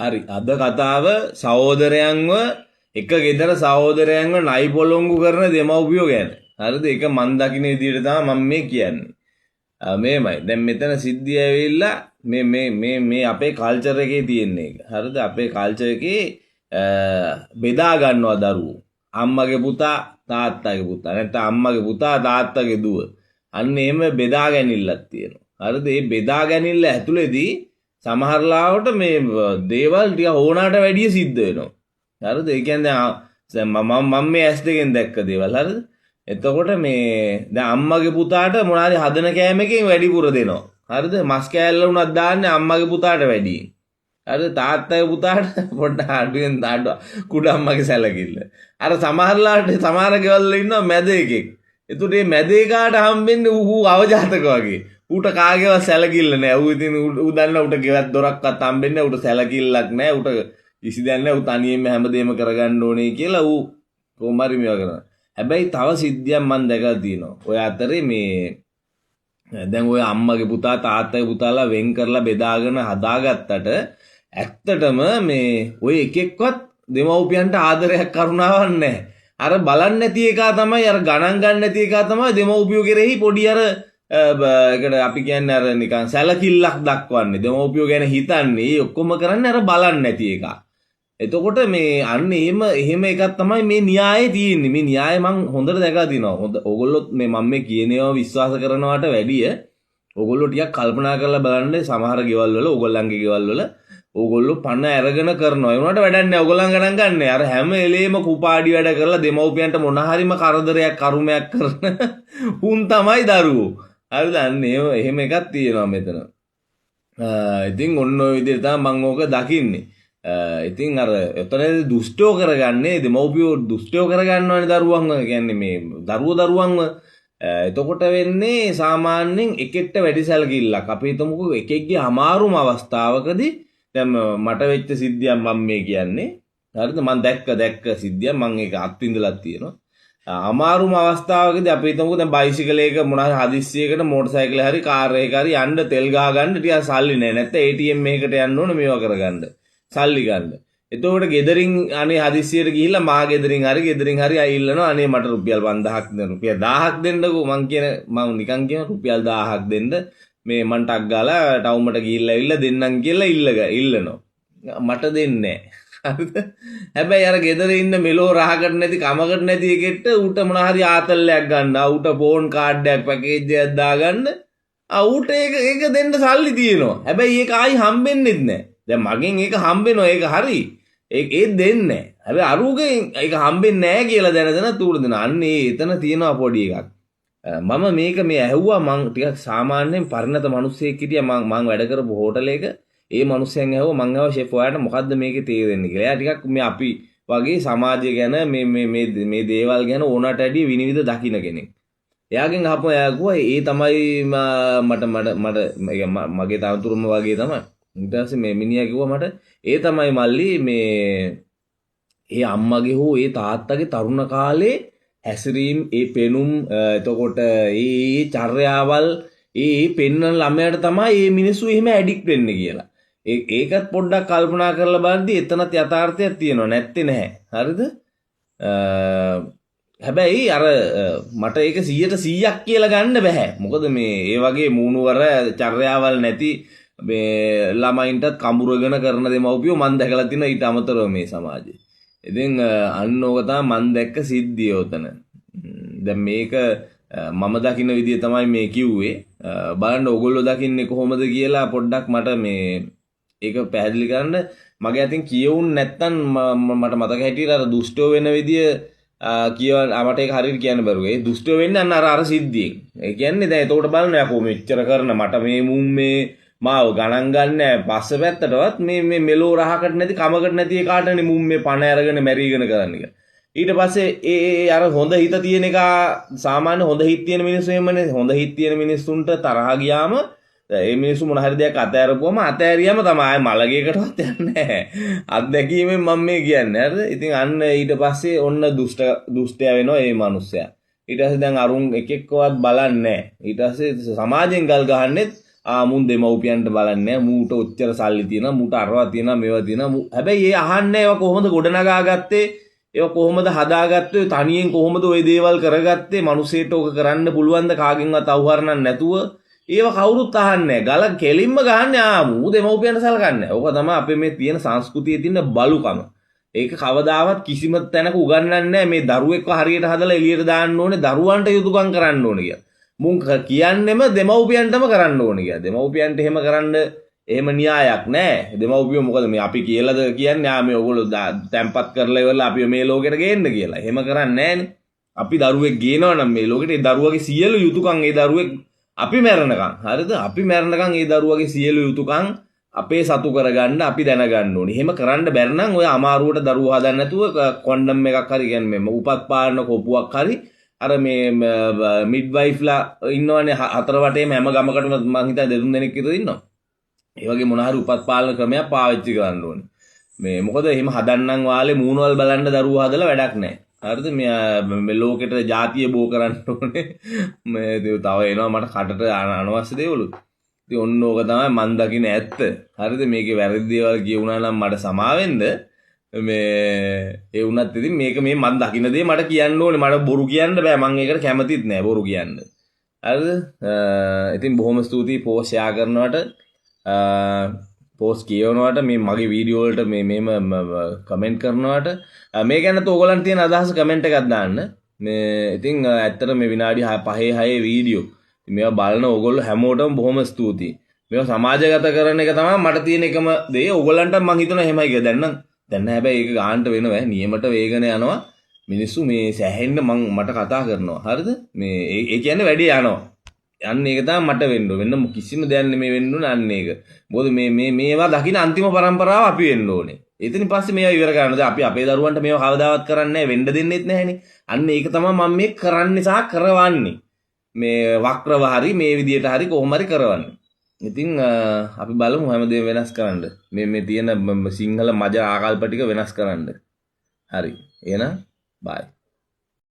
හරි අද කතාව සහෝදරයන්ව එක ගෙදර සහෝදරයන්ව නයි පොළොංගු කරන දෙමව්පියෝ ගැන. හරිද? ඒක මන් දකින්න විදිහට තමයි මම මේ කියන්නේ. මේමයි. දැන් මෙතන සිද්ධිය ඇවිල්ලා මේ අපේ කල්චර් එකේ තියෙන එක. හරිද? අපේ කල්චර් එකේ බෙදා ගන්නවා දරුවෝ. අම්මගේ පුතා තාත්තගේ පුතා. නැත්නම් අම්මගේ පුතා තාත්තගේ දුව. අන්න එහෙම බෙදා ගැනීමක් තියෙනවා. හරිද? මේ බෙදා ගැනීම ඇතුළේදී සමහර ලාවට මේ දේවල් ටික ඕනාට වැඩිය සිද්ධ වෙනවා. හරිද? ඒ කියන්නේ මම මේ ඇස් දෙකෙන් දැක්ක දේවල්. හරිද? එතකොට මේ දැන් අම්මගේ පුතාට මොනාරි හදන කෑමකින් වැඩිපුර දෙනවා. හරිද? මස් කෑල්ල උනක් දාන්නේ අම්මගේ පුතාට වැඩි. හරිද? තාත්තගේ පුතාට පොඩ්ඩක් අඩුවෙන් දාඩුවා කුඩ අම්මගේ සැලකිල්ල. අර සමහර ලාට සමහර ගෙවල් වල ඉන්නවා මැද එකෙක්. එතකොට මේ මැද එකාට හම්බෙන්නේ ඌ අවජාතක වගේ. ඌට කාගේවත් සැලකිල්ල නැහැ. ඌ ඉතින් ඌ දන්න ඌට ගෙවත් දොරක්වත් හම්බෙන්නේ ඌට සැලකිල්ලක් නැහැ. ඌට කිසි දෙයක් නැහැ. ඌ තනියෙන්ම හැමදේම කරගන්න ඕනේ කියලා ඌ කොහොමරි මේවා කරනවා. හැබැයි තව සිද්ධියක් මම දැකලා තියෙනවා. ඔය අතරේ මේ දැන් ඔය අම්මගේ පුතා තාත්තගේ පුතාලා වෙන් කරලා බෙදාගෙන හදාගත්තට ඇත්තටම මේ ඔය එකෙක්වත් දෙමව්පියන්ට ආදරයක් කරුණාවක් නැහැ. අර බලන්නේ නැති එකා තමයි අර ගණන් ගන්න නැති එකා තමයි දෙමව්පියෝ කෙරෙහි පොඩි අර ඒකට අපි කියන්නේ අර නිකන් සැලකිල්ලක් දක්වන්නේ. දෙමව්පියෝ ගැන හිතන්නේ ඔක්කොම කරන්නේ අර බලන්නේ නැති එකා. එතකොට මේ අන්න එහෙම එකක් තමයි මේ න්‍යායේ තියෙන්නේ. මේ න්‍යාය මං හොඳට දැකලා තිනවා. ඕගොල්ලොත් මේ මම මේ කියන ඒවා විශ්වාස කරනවට වැඩිය ඕගොල්ලෝ ටිකක් කල්පනා කරලා බලන්න සමහර ගෙවල් වල ඕගොල්ලන්ගේ ගෙවල් වල ඕගොල්ලෝ පණ අරගෙන කරනවා. ඒ උනාට වැඩක් නැහැ. ඕගොල්ලන් ගණන් ගන්න. අර හැම එලේම කුපාඩි වැඩ කරලා දෙමව්පියන්ට මොන හරිම කරදරයක් කරුමයක් කරන උන් තමයි දරුවෝ. හරිද? අන්න එහෙම එකක් තියෙනවා මෙතන. ඉතින් ඔන්න ඔය විදිහට තමයි මම ඕක දකින්නේ. ඉතින් අර එතනදී දුෂ්ටෝ කරගන්නේ දෙමව්පියෝ දුෂ්ටෝ කරගන්නවනේ දරුවන්ව. කියන්නේ මේ දරුවන්ව. එතකොට වෙන්නේ සාමාන්‍යයෙන් එකෙක්ට වැඩි සැලකිල්ලක්. අපි හිතමුකෝ එකෙක්ගේ අමාරුම අවස්ථාවකදී දැන් මට වෙච්ච සිද්ධියක් මම මේ කියන්නේ. හරිද? මම දැක්ක සිද්ධියක් මම ඒක අත්විඳලා තියෙනවා. අමාරුම අවස්ථාවකදී අපි හිතමුකෝ දැන් බයිසිකලයක මොනවා හදිස්සියකට මෝටර් සයිකලේ හරි කාර් එකක හරි යන්න තෙල් ගහ ගන්න ටිකක් සල්ලි නැහැ. නැත්නම් ATM එකකට යන්න ඕන මේවා කරගන්න. සල්ලි ගන්න. එතකොට ගෙදරින් අනේ හදිස්සියට ගිහිල්ලා මා ගෙදරින් හරි අයිල්ලනවා අනේ මට රුපියල් 5000ක් දෙන්න. රුපියල් 1000ක් දෙන්නකෝ මං නිකන් කියන රුපියල් 1000ක් දෙන්න. මේ මං ටක් ගාලා ටවුමට ගිහිල්ලා ඇවිල්ලා දෙන්නම් කියලා ඉල්ලනවා. මට දෙන්නේ නැහැ. හරිද? හැබැයි අර ගෙදර ඉන්න මෙලෝ රහකට නැති කමකට නැති එකෙක්ට ඌට මොන හරි ආතල්ලයක් ගන්න. ඌට ෆෝන් කාඩ් එකක් පැකේජ් එකක් දාගන්න. ඌට ඒක දෙන්න සල්ලි තියෙනවා. හැබැයි ඒක ආයි හම්බෙන්නේ නැහැ. දැන් මගෙන් ඒක හම්බෙනවා. ඒක හරි. ඒක දෙන්නේ නැහැ. හැබැයි අරුගෙන් ඒක හම්බෙන්නේ නැහැ කියලා දැන තූර දෙන. අන්න එතන තියෙනවා පොඩි එකක්. මම මේක මේ ඇහුවා මං ටිකක් සාමාන්‍යයෙන් පරිණත මිනිස්සෙක් හිටියා මං වැඩ කරපු හෝටලයක. ඒ මිනිස්සෙන් ඇහුවා මං ආව ෂෙෆ් ඔයාලට මොකද්ද මේකේ තේරෙන්නේ කියලා. එයා ටිකක් මේ අපි වගේ සමාජය ගැන මේ දේවල් ගැන ඕනට වැඩිය විනිවිද දකින්න කෙනෙක්. එයාගෙන් අහපුවා එයා කිව්වා ඒ තමයි මට මගේ තනතුරුම වගේ තමයි. ඊට පස්සේ මේ මිනිහා කිව්වා මට ඒ තමයි මල්ලි මේ ඒ අම්මගේ හෝ ඒ තාත්තගේ තරුණ කාලේ හැසිරීම් ඒ පෙනුම් එතකොට ඒ චර්යාවල් ඒ පෙන්වන ළමයාට තමයි මේ මිනිස්සු එහෙම ඇඩික්ට් වෙන්නේ කියලා. ඒකත් පොඩ්ඩක් කල්පනා කරලා බලද්දි එතනත් යථාර්ථයක් තියෙනවා නැත්තේ නැහැ. හරිද? හැබැයි අර මට ඒක 100% කියලා ගන්න බෑ. මොකද මේ ඒ වගේ මූණුවර චර්යාවල් නැති මේ ළමයින්ටත් කඹුරගෙන කරන දෙමව්පියෝ මම දැකලා තියෙනවා ඊට අමතරව මේ සමාජයේ. ඉතින් අන්න ඕක තමයි මම දැක්ක සිද්ධිය උතන. දැන් මේක මම දකින්න විදිය තමයි මේ කිව්වේ. බලන්න ඕගොල්ලෝ දකින්නේ කොහොමද කියලා පොඩ්ඩක් මට මේ ඒක පැහැදිලි කරන්න. මගේ අතින් කියවුන් නැත්තම් මට මතක හිටියට අර දුෂ්ටෝ වෙන විදිය කියවන්න මට ඒක හරියට කියන්න බැරුව. ඒ දුෂ්ටෝ වෙන්නේ අර සිද්ධියෙන්. ඒ කියන්නේ දැන් එතකොට බලන්න යකෝ මෙච්චර කරන මට මේ මුම් මේ මාව ගණන් ගන්න පස්ස පැත්තටවත් මේ මෙලෝ රහකට නැති කමකට නැති එකාටනේ මුම් මේ පණ අරගෙන මැරීගෙන කරන්න එක. ඊට පස්සේ ඒ අර හොඳ හිත තියෙන එක සාමාන්‍ය හොඳ හිත තියෙන මිනිස්සු එමනේ හොඳ හිත තියෙන මිනිස්සුන්ට තරහ ගියාම ඒ මිනිස්සු මොන හරි දෙයක් අතෑරපුවම අතෑරියම තමයි මලගේකටවත් යන්නේ නැහැ. අත්දැකීමෙන් මම මේ කියන්නේ. හරිද? ඉතින් අන්න ඊට පස්සේ ඔන්න දුෂ්ටයා වෙනවා මේ මිනිස්සයා. ඊට පස්සේ දැන් අරුන් එකෙක්වත් බලන්නේ නැහැ. ඊට පස්සේ සමාජයෙන් ගල් ගහන්නෙත් මුන් දෙමව්පියන්ට බලන්නේ මූට ඔච්චර සල්ලි තියෙනවා මූට අරවා තියෙනවා මේවා තියෙනවා හැබැයි ඒ අහන්නේ ඒවා කොහොමද ගොඩනගා ගත්තේ ඒවා කොහොමද හදාගත්තේ තනියෙන් කොහොමද ওই දේවල් කරගත්තේ මිනිසෙට ඕක කරන්න පුළුවන්ද කාගෙන්වත් අවහරණක් නැතුව ඒවා කවුරුත් අහන්නේ ගල කෙලින්ම ගහන්නේ මූ දෙමව්පියන්ට සලකන්නේ ඕක තමයි අපේ මේ තියෙන සංස්කෘතියේ තියෙන බලුකම ඒක කවදාවත් කිසිම තැනක උගන්වන්නේ නැහැ මේ දරුවෙක්ව හරියට හදලා එළියට දාන්න ඕනේ දරුවන්ට යුතුයකම් කරන්න ඕනේ කියලා මුන් කියන්නෙම දෙමව්පියන්ටම කරන්න ඕනේ කියලා දෙමව්පියන්ට එහෙම කරන්න එහෙම න්‍යායක් නැහැ දෙමව්පියෝ මොකද මේ අපි කියලාද කියන්නේ මේ ඔයගොල්ලෝ තැම්පත් කරලා ඉවරලා අපි මේ ලෝකෙට ගේන්න කියලා එහෙම කරන්නේ නැහනේ අපි දරුවෙක් ගේනවා නම් මේ ලෝකෙට ඒ දරුවගේ සියලු යුතුයකම් ඒ දරුවෙක් අපි මැරෙනකන් හරිද අපි මැරෙනකන් ඒ දරුවගේ සියලු යුතුයකම් අපේ සතු කරගන්න අපි දැනගන්න ඕනේ. එහෙම කරන්න බැරි නම් ඔය අමාරුවට දරුවෝ හදන්න නැතුව කොන්ඩම් එකක් හරි කියන්නේ මේ උපත් පාලන කොපුවක් හරි අර මේ මිඩ්වයිෆ්ලා ඉන්නවනේ හතර වටේම හැම ගමකටම මං හිතා 2-3 දෙනෙක් විතර ඉන්නවා. ඒ වගේ මොන හරි උපත් පාලන ක්‍රමයක් පාවිච්චි කරන්න ඕනේ. මේ මොකද එහෙම හදන්නම් වාලේ මූණවල් බලන්න දරුවෝ හදලා වැඩක් නැහැ. හරිද මේ ලෝකෙට ಜಾතිය බෝ කරන්න ඕනේ. මේ තව එනවා මට කටට අනවශ්‍ය දේවලුත්. ඉතින් ඔන්න ඕක තමයි මන් දකින්න ඇත්ත. හරිද මේකේ වැරදි දේවල් කියුණා නම් මට සමාවෙන්න මේ ඒ වුණත් ඉතින් මේක මේ මන් දකින්න දේ මට කියන්න ඕනේ. මට බොරු කියන්න බෑ. මම ඒකට කැමතිත් නෑ බොරු කියන්න. හරිද? ඉතින් බොහොම ස්තුතියි පෝස්ට් ෂෙයා කරනවට පෝස්ට් කියවනවට මේ මගේ වීඩියෝ වලට මේම කමෙන්ට් කරනවට මේ ගැන ඔයගොල්ලන් තියෙන අදහස කමෙන්ට් එකක් දාන්න. මේ ඉතින් ඇත්තට මේ විනාඩි 5-6 වීඩියෝ මේවා බලන ඕගොල්ලෝ හැමෝටම බොහොම ස්තුතියි. මේවා සමාජගත කරන එක තමයි මට තියෙන එකම දේ. ඕගොල්ලන්ට මං හිතනවා එහෙමයි කියලා. දැන් හැබැයි ඒක ගානට වෙනවා. නියමට වේගන යනවා. මිනිස්සු මේ සැහෙන්න මට කතා කරනවා. හරිද? මේ ඒ කියන්නේ වැඩි යනවා. යන්න ඒක තමයි මට වෙන්න වෙන්න කිසිම දෙයක් නෙමෙයි වෙන්න ඕනේ අන්න ඒක. මොකද මේවා දකින්න අන්තිම પરම්පරාව අපි වෙන්න ඕනේ. එතනින් පස්සේ මේවා ඉවර කරනවා. අපි අපේ දරුවන්ට මේවා කවදාවත් කරන්නේ නැහැ. වෙන්න දෙන්නෙත් නැහැනේ. අන්න ඒක තමයි මම මේ කරන්නේ සහ කරවන්නේ. මේ වක්‍රව හරි මේ විදියට හරි කොහොම හරි කරවන්න. ඉතින් අපි බලමු හැමදේම වෙනස් කරන්න. මේ තියෙන සිංහල මජ ආකල්ප ටික වෙනස් කරන්න. හරි. එහෙනම් බයි.